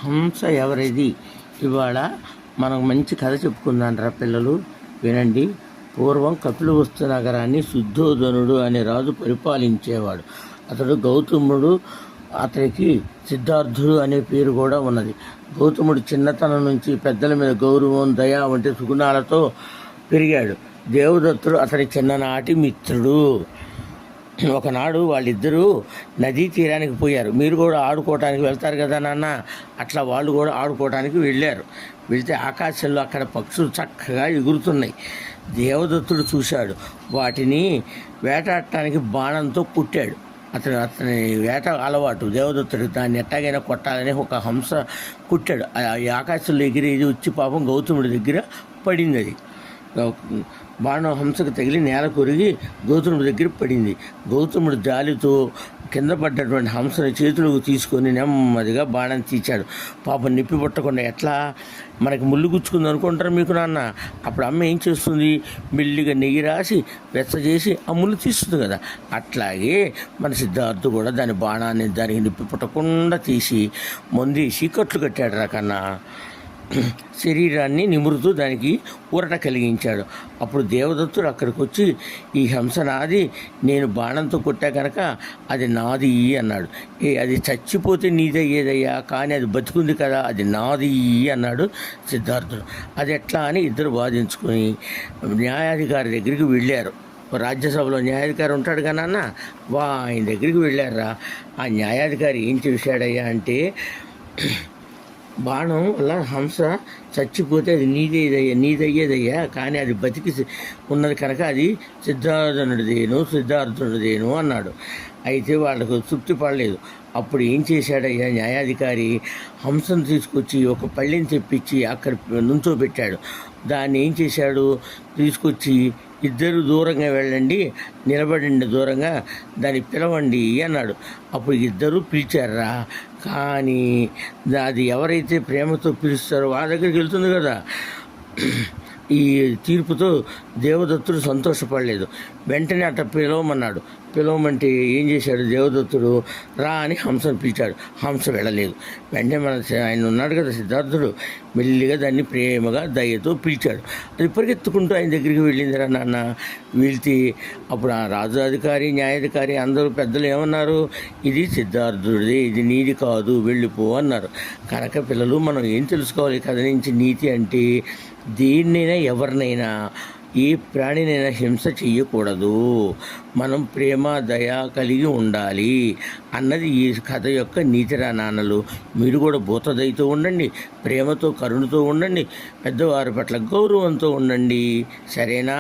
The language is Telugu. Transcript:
హంస ఎవరిది? ఇవాళ మనం మంచి కథ చెప్పుకుందాంరా పిల్లలు, వినండి. పూర్వం కపిలవస్తు నగరాన్ని శుద్ధోధనుడు అనే రాజు పరిపాలించేవాడు. అతడు గౌతముడు, అతనికి సిద్ధార్థుడు అనే పేరు కూడా ఉన్నది. గౌతముడు చిన్నతనం నుంచి పెద్దల మీద గౌరవం, దయ వంటి సుగుణాలతో పెరిగాడు. దేవదత్తుడు అతని చిన్ననాటి మిత్రుడు. ఒకనాడు వాళ్ళిద్దరూ నదీ తీరానికి పోయారు. మీరు కూడా ఆడుకోవటానికి వెళ్తారు కదా నాన్న, అట్లా వాళ్ళు కూడా ఆడుకోవటానికి వెళ్ళారు. వెళ్తే ఆకాశంలో అక్కడ పక్షులు చక్కగా ఎగురుతున్నాయి. దేవదత్తుడు చూశాడు. వాటిని వేటాడటానికి బాణంతో కుట్టాడు. అతని వేట అలవాటు దేవదత్తుడికి. దాన్ని ఎట్టాగైనా కొట్టాలని ఒక హంస కుట్టాడు. ఈ ఆకాశంలో ఎగిరేది వచ్చి పాపం గౌతముడి దగ్గర పడింది. అది బాణం హంసకు తగిలి నేల కొరిగి గౌతముడి దగ్గర పడింది. గౌతముడు జాలితో కింద పడ్డటువంటి హంసను చేతులకు తీసుకొని నెమ్మదిగా బాణం తీశాడు. పాపం నొప్పి పుట్టకుండా. ఎట్లా మనకి ముళ్ళు గుచ్చుకుంది అనుకుంటారు మీకు నాన్న? అప్పుడు అమ్మ ఏం చేస్తుంది? మెల్లిగా నెయ్యి రాసి వెచ్చజేసి ఆ ముళ్ళు తీస్తుంది కదా. అట్లాగే మన సిద్ధార్థు కూడా దాని బాణాన్ని దానికి నొప్పి పుట్టకుండా తీసి మందేసి కట్లు కట్టాడు రా కన్నా. శరీరాన్ని నిమురుతూ దానికి ఊరట కలిగించాడు. అప్పుడు దేవదత్తుడు అక్కడికి వచ్చి, ఈ హంస నాది, నేను బాణంతో కొట్టా కనుక అది నాది అన్నాడు. అది చచ్చిపోతే నీదయ్యేదయ్యా, కానీ అది బతుకుంది కదా, అది నాది అన్నాడు సిద్ధార్థుడు. అది ఎట్లా అని ఇద్దరు వాదించుకొని న్యాయాధికారి దగ్గరికి వెళ్ళారు. రాజ్యసభలో న్యాయాధికారి ఉంటాడు కదా అన్న, ఆయన దగ్గరికి వెళ్ళారా. ఆ న్యాయాధికారి ఏం చేశాడయ్యా అంటే, బాణం వల్ల హంస చచ్చిపోతే అది నీదయ్యేదయ్యా, కానీ అది బతికి ఉన్నది కనుక అది సిద్ధార్థుడిదేను అన్నాడు. అయితే వాళ్ళకు తృప్తి పడలేదు. అప్పుడు ఏం చేశాడయ్యా న్యాయాధికారి, హంసను తీసుకొచ్చి ఒక పళ్ళెని తెప్పించి అక్కడ నుంచోబెట్టాడు. దాన్ని ఏం చేశాడు, తీసుకొచ్చి ఇద్దరు దూరంగా వెళ్ళండి, నిలబడండి దూరంగా, దాన్ని పిలవండి అన్నాడు. అప్పుడు ఇద్దరు పిలిచారా. కానీ అది ఎవరైతే ప్రేమతో పిలుస్తారో వాళ్ళ దగ్గరికి వెళ్తుంది కదా. ఈ తీర్పుతో దేవదత్తుడు సంతోషపడలేదు. వెంటనే అట్లా పిలవమంటే ఏం చేశాడు దేవదత్తుడు, రా అని హంసను పిలిచాడు. హంస వెళ్ళలేదు. వెంటనే ఆయన ఉన్నాడు కదా సిద్ధార్థుడు, మెల్లిగా దాన్ని ప్రేమగా దయతో పిలిచాడు. అది పరిగెత్తుకుంటూ ఆయన దగ్గరికి వెళ్ళిందిరా నాన్న. వెళ్తే అప్పుడు ఆ రాజు అధికారి, న్యాయాధికారి అందరూ పెద్దలు ఏమన్నారు, ఇది సిద్ధార్థుడిదే, ఇది నీది కాదు, వెళ్ళిపో అన్నారు. కనుక పిల్లలు మనం ఏం తెలుసుకోవాలి కథ నుంచి నీతి అంటే, దేన్నైనా ఎవరినైనా ఏ ప్రాణినైనా హింస చెయ్యకూడదు, మనం ప్రేమ దయ కలిగి ఉండాలి అన్నది ఈ కథ యొక్క నీతిరా నాన్నలు. మీరు కూడా భూతదయతో ఉండండి, ప్రేమతో కరుణతో ఉండండి, పెద్దవారి పట్ల గౌరవంతో ఉండండి. సరేనా?